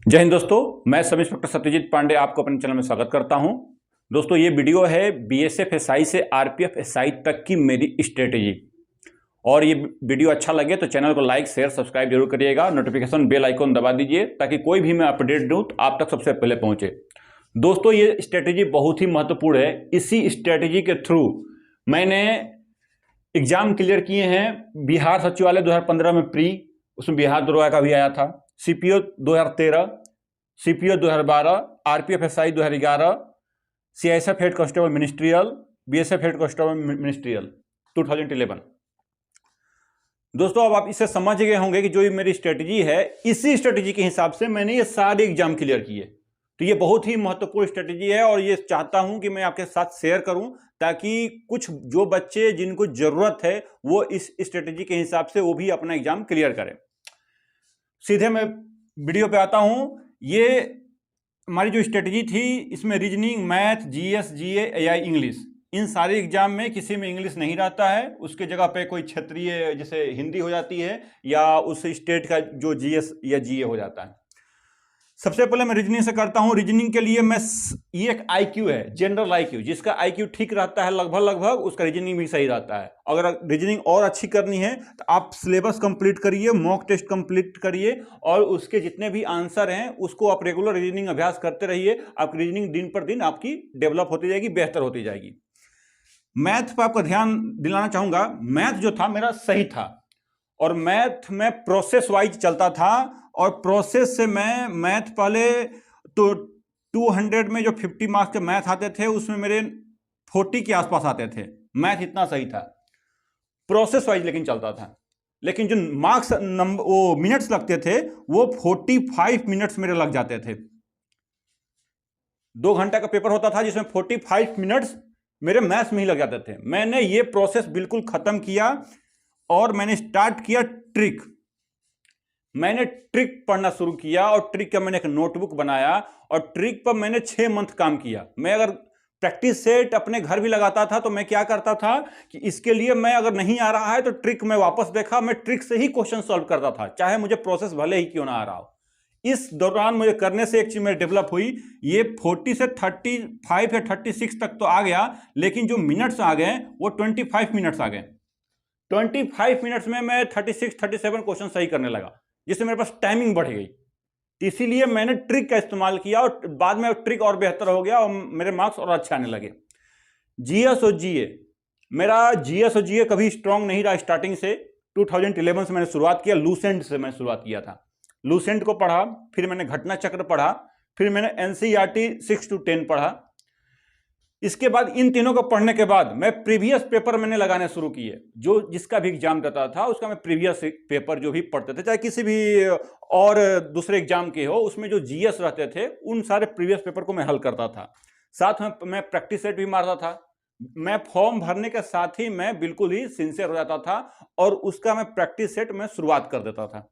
जय हिंद दोस्तों, मैं सब इंस्पेक्टर सत्यजीत पांडे आपको अपने चैनल में स्वागत करता हूं। दोस्तों ये वीडियो है बीएसएफ एसआई से आरपीएफ एसआई तक की मेरी स्ट्रेटेजी। और ये वीडियो अच्छा लगे तो चैनल को लाइक शेयर सब्सक्राइब जरूर करिएगा। नोटिफिकेशन बेल आइकॉन दबा दीजिए ताकि कोई भी मैं अपडेट दूं तो आप तक सबसे पहले पहुंचे। दोस्तों ये स्ट्रेटेजी बहुत ही महत्वपूर्ण है। इसी स्ट्रेटेजी के थ्रू मैंने एग्जाम क्लियर किए हैं। बिहार सचिवालय 2015 में प्री, उसमें बिहार दरोगा का भी आया था। CPO 2013, CPO 2012, RPF SI 2011, CISF head constable ministerial, BSF head constable ministerial 2011। दोस्तों अब आप इसे समझ गए होंगे कि जो ये मेरी स्ट्रेटजी है, इसी स्ट्रेटजी के हिसाब से मैंने ये सारे एग्जाम क्लियर किए। तो ये बहुत ही महत्वपूर्ण स्ट्रेटजी है और ये चाहता हूं कि मैं आपके साथ शेयर करूं ताकि कुछ जो बच्चे जिनको जरूरत है वो इस स्ट्रेटजी के हिसाब से वो भी अपना एग्जाम क्लियर करें। सीधे मैं वीडियो पे आता हूं। ये हमारी जो स्ट्रेटजी थी, इसमें रीजनिंग, मैथ, जीएस, जीए, एआई, इंग्लिश, इन सारे एग्जाम में किसी में इंग्लिश नहीं रहता है। उसके जगह पे कोई क्षेत्रीय जैसे हिंदी हो जाती है या उस स्टेट का जो जीएस या जीए हो जाता है। सबसे पहले मैं रीजनिंग से करता हूं। रीजनिंग के लिए मैं ये एक आईक्यू है, जनरल आईक्यू। जिसका आईक्यू ठीक रहता है लगभग उसका रीजनिंग भी सही रहता है। अगर रीजनिंग और अच्छी करनी है तो आप सिलेबस कंप्लीट करिए, मॉक टेस्ट कंप्लीट करिए और उसके जितने भी आंसर हैं उसको आप रेगुलर रीजनिंग अभ्यास करते रहिए। आपकी रीजनिंग दिन पर दिन आपकी डेवलप होती जाएगी, बेहतर होती जाएगी। मैथ पर आपका ध्यान दिलाना चाहूंगा। मैथ जो था मेरा सही था और मैथ में प्रोसेस वाइज चलता था और प्रोसेस से मैं मैथ पहले तो 200 में जो 50 मार्क्स के मैथ आते थे उसमें मेरे 40 के आसपास आते थे। मैथ इतना सही था, प्रोसेस वाइज लेकिन चलता था। लेकिन जो मार्क्स नंबर वो मिनट्स लगते थे वो 45 मिनट्स मेरे लग जाते थे। 2 घंटा का पेपर होता था जिसमें 45 मिनट्स मेरे मैथ्स में ही लग जाते थे। मैंने ये प्रोसेस बिल्कुल खत्म किया और मैंने स्टार्ट किया ट्रिक। मैंने ट्रिक पढ़ना शुरू किया और ट्रिक का मैंने एक नोटबुक बनाया और ट्रिक पर मैंने 6 मंथ काम किया। मैं अगर प्रैक्टिस सेट अपने घर भी लगाता था तो मैं क्या करता था कि इसके लिए मैं अगर नहीं आ रहा है तो ट्रिक में वापस देखा, मैं ट्रिक से ही क्वेश्चन सॉल्व करता था, चाहे मुझे प्रोसेस भले ही क्यों ना आ रहा हो। इस दौरान मुझे करने से एक चीज मेरी डेवलप हुई। ये 40 से 35 या 36 तक तो आ गया, लेकिन जो मिनट्स आ गए वो 25 मिनट्स आ गए। 25 मिनट्स में मैं 36-37 क्वेश्चन सही करने लगा, जिससे मेरे पास टाइमिंग बढ़ गई। इसीलिए मैंने ट्रिक का इस्तेमाल किया और बाद में ट्रिक और बेहतर हो गया और मेरे मार्क्स और अच्छे आने लगे। जीएस और जीए, मेरा जीएस और जीए कभी स्ट्रांग नहीं रहा स्टार्टिंग से। 2011 से मैंने शुरुआत किया, लूसेंट से मैंने शुरुआत किया था। लूसेंट को पढ़ा, फिर मैंने घटना चक्र पढ़ा, फिर मैंने एनसीईआरटी 6 to 10 पढ़ा। इसके बाद इन तीनों को पढ़ने के बाद मैं प्रीवियस पेपर मैंने लगाने शुरू किए। जो जिसका भी एग्जाम देता था उसका मैं प्रीवियस पेपर जो भी पढ़ते थे, चाहे किसी भी और दूसरे एग्जाम के हो, उसमें जो जीएस रहते थे उन सारे प्रीवियस पेपर को मैं हल करता था। साथ में मैं प्रैक्टिस सेट भी मारता था। मैं फॉर्म भरने के साथ ही मैं बिल्कुल ही सिंसियर हो जाता था और उसका मैं प्रैक्टिस सेट में शुरुआत कर देता था।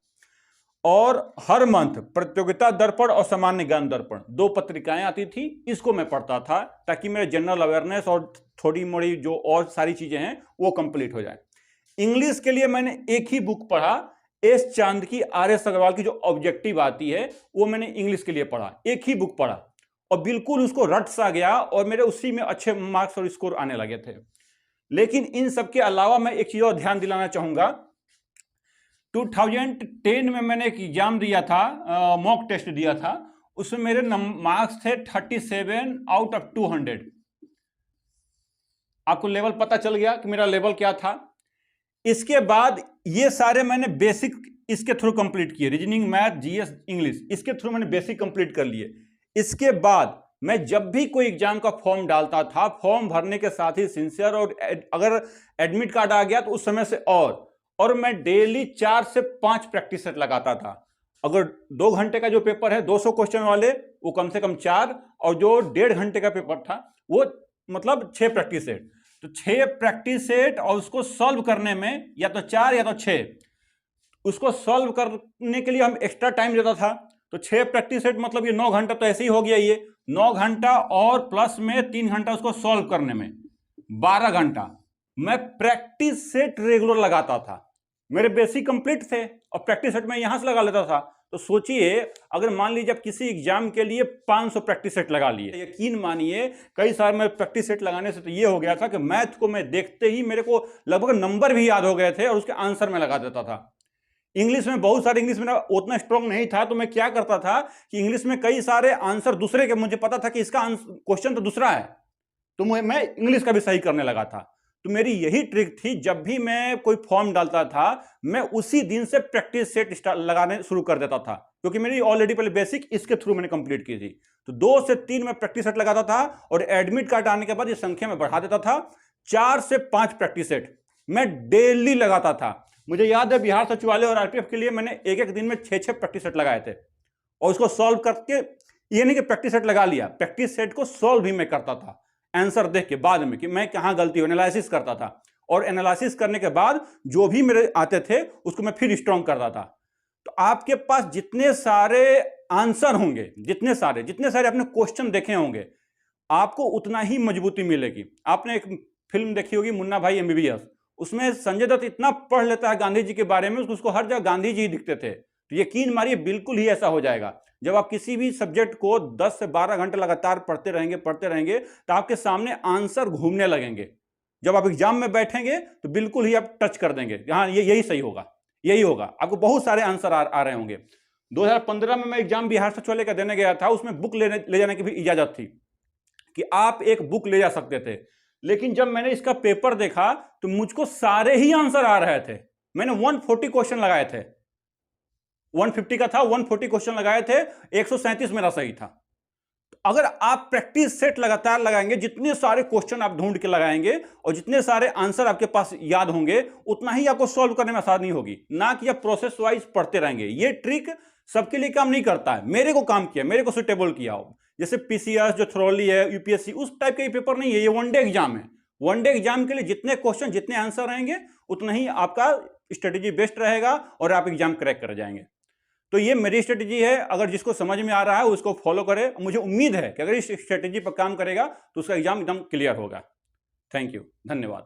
और हर मंथ प्रतियोगिता दर्पण और सामान्य ज्ञान दर्पण 2 पत्रिकाएं आती थी, इसको मैं पढ़ता था ताकि मेरे जनरल अवेयरनेस और थोड़ी मोड़ी जो और सारी चीजें हैं वो कंप्लीट हो जाए। इंग्लिश के लिए मैंने एक ही बुक पढ़ा, एस चांद की, आर.एस. अग्रवाल की जो ऑब्जेक्टिव आती है वो मैंने इंग्लिश के लिए पढ़ा। एक ही बुक पढ़ा और बिल्कुल उसको रट सा गया और मेरे उसी में अच्छे मार्क्स और स्कोर आने लगे थे। लेकिन इन सबके अलावा मैं एक चीज और ध्यान दिलाना चाहूंगा। 2010 में मैंने एक एग्जाम दिया था, मॉक टेस्ट दिया था। उसमें मेरे मार्क्स थे 37 आउट ऑफ 200। आपको लेवल पता चल गया कि मेरा लेवल क्या था। इसके बाद ये सारे मैंने बेसिक इसके थ्रू कंप्लीट किए, रीजनिंग, मैथ, जीएस, इंग्लिश, इसके थ्रू मैंने बेसिक कंप्लीट कर लिए। इसके बाद मैं जब भी कोई एग्जाम का फॉर्म डालता था, फॉर्म भरने के साथ ही सिंसियर, और अगर एडमिट कार्ड आ गया तो उस समय से और मैं डेली 4 से 5 प्रैक्टिस सेट लगाता था। अगर 2 घंटे का जो पेपर है 200 क्वेश्चन वाले, वो कम से कम 4, और जो 1.5 घंटे का पेपर था वो मतलब 6 प्रैक्टिस सेट। तो 6 प्रैक्टिस सेट और उसको सॉल्व करने में या तो 4 या तो 6, उसको सॉल्व करने के लिए हम एक्स्ट्रा टाइम देता था। तो 6 प्रैक्टिस सेट मतलब ये 9 घंटा तो ऐसे ही हो गया। ये 9 घंटा और प्लस में 3 घंटा उसको सॉल्व करने में 12 घंटा मैं प्रैक्टिस सेट रेगुलर लगाता था। मेरे बेसिक कंप्लीट थे और प्रैक्टिस सेट में यहां से लगा लेता था। तो सोचिए, अगर मान लीजिए आप किसी एग्जाम के लिए 500 प्रैक्टिस सेट लगा लिए, यकीन मानिए कई साल में प्रैक्टिस सेट लगाने से तो ये हो गया था कि मैथ को मैं देखते ही मेरे को लगभग नंबर भी याद हो गए थे और उसके आंसर में लगा देता था। इंग्लिश में बहुत सारे, इंग्लिश में उतना स्ट्रांग नहीं था, तो मैं क्या करता था कि इंग्लिश में कई सारे आंसर दूसरे के, मुझे पता था कि इसका क्वेश्चन तो दूसरा है, तो मैं इंग्लिश का भी सही करने लगा था। तो मेरी यही ट्रिक थी, जब भी मैं कोई फॉर्म डालता था मैं उसी दिन से प्रैक्टिस सेट लगाने शुरू कर देता था, क्योंकि मेरी ऑलरेडी पहले बेसिक इसके थ्रू मैंने कंप्लीट की थी। तो 2 से 3 में प्रैक्टिस सेट लगाता था और एडमिट कार्ड आने के बाद ये संख्या में बढ़ा देता था। 4 से 5 प्रैक्टिस सेट मैं डेली लगाता था। मुझे याद है बिहार सचिवालय और आरपीएफ के लिए मैंने एक दिन में 6 प्रैक्टिस सेट लगाए थे, और उसको सॉल्व करके, ये नहीं कि प्रैक्टिस सेट लगा लिया, प्रैक्टिस सेट को सॉल्व भी मैं करता था आंसर देख के बाद में कि मैं कहां गलती हो, एनालिसिस करता था, और एनालिसिस करने के बाद जो भी मेरे आते थे उसको मैं फिर स्ट्रांग करता था। तो आपके पास जितने सारे आंसर होंगे, जितने सारे अपने क्वेश्चन देखे होंगे, आपको उतना ही मजबूती मिलेगी। आपने एक फिल्म देखी होगी मुन्ना भाई एमबीबीएस, उसमें संजय दत्त इतना पढ़ लेता है गांधी जी के बारे में, उसको हर जगह गांधी जी ही दिखते थे। तो यकीन मानिए बिल्कुल ही ऐसा हो जाएगा। जब आप किसी भी सब्जेक्ट को 10 से 12 घंटे लगातार पढ़ते रहेंगे तो आपके सामने आंसर घूमने लगेंगे। जब आप एग्जाम में बैठेंगे तो बिल्कुल ही आप टच कर देंगे, हाँ यही सही होगा, यही होगा। आपको बहुत सारे आंसर आ रहे होंगे। 2015 में मैं एग्जाम बिहार सचिवालय का देने गया था, उसमें बुक ले जाने की भी इजाजत थी कि आप एक बुक ले जा सकते थे, लेकिन जब मैंने इसका पेपर देखा तो मुझको सारे ही आंसर आ रहे थे। मैंने 140 क्वेश्चन लगाए थे, 150 का था, 140 क्वेश्चन लगाए थे, 137 मेरा सही था। अगर आप प्रैक्टिस सेट लगातार लगाएंगे, जितने सारे क्वेश्चन आप ढूंढ के लगाएंगे और जितने सारे आंसर आपके पास याद होंगे, उतना ही आपको सॉल्व करने में आसानी होगी, ना कि आप प्रोसेस वाइज पढ़ते रहेंगे। ये ट्रिक सबके लिए काम नहीं करता है, मेरे को काम किया, मेरे को सुटेबल किया हो। जैसे पीसीएस जो थ्रोली है, यूपीएससी, उस टाइप का पेपर नहीं है, ये वनडे एग्जाम है। वनडे एग्जाम के लिए जितने क्वेश्चन, जितने आंसर रहेंगे, उतना ही आपका स्ट्रेटेजी बेस्ट रहेगा और आप एग्जाम क्रैक कर जाएंगे। तो ये मेरी स्ट्रेटेजी है, अगर जिसको समझ में आ रहा है उसको फॉलो करे। मुझे उम्मीद है कि अगर इस स्ट्रेटेजी पर काम करेगा तो उसका एग्जाम एकदम क्लियर होगा। थैंक यू, धन्यवाद।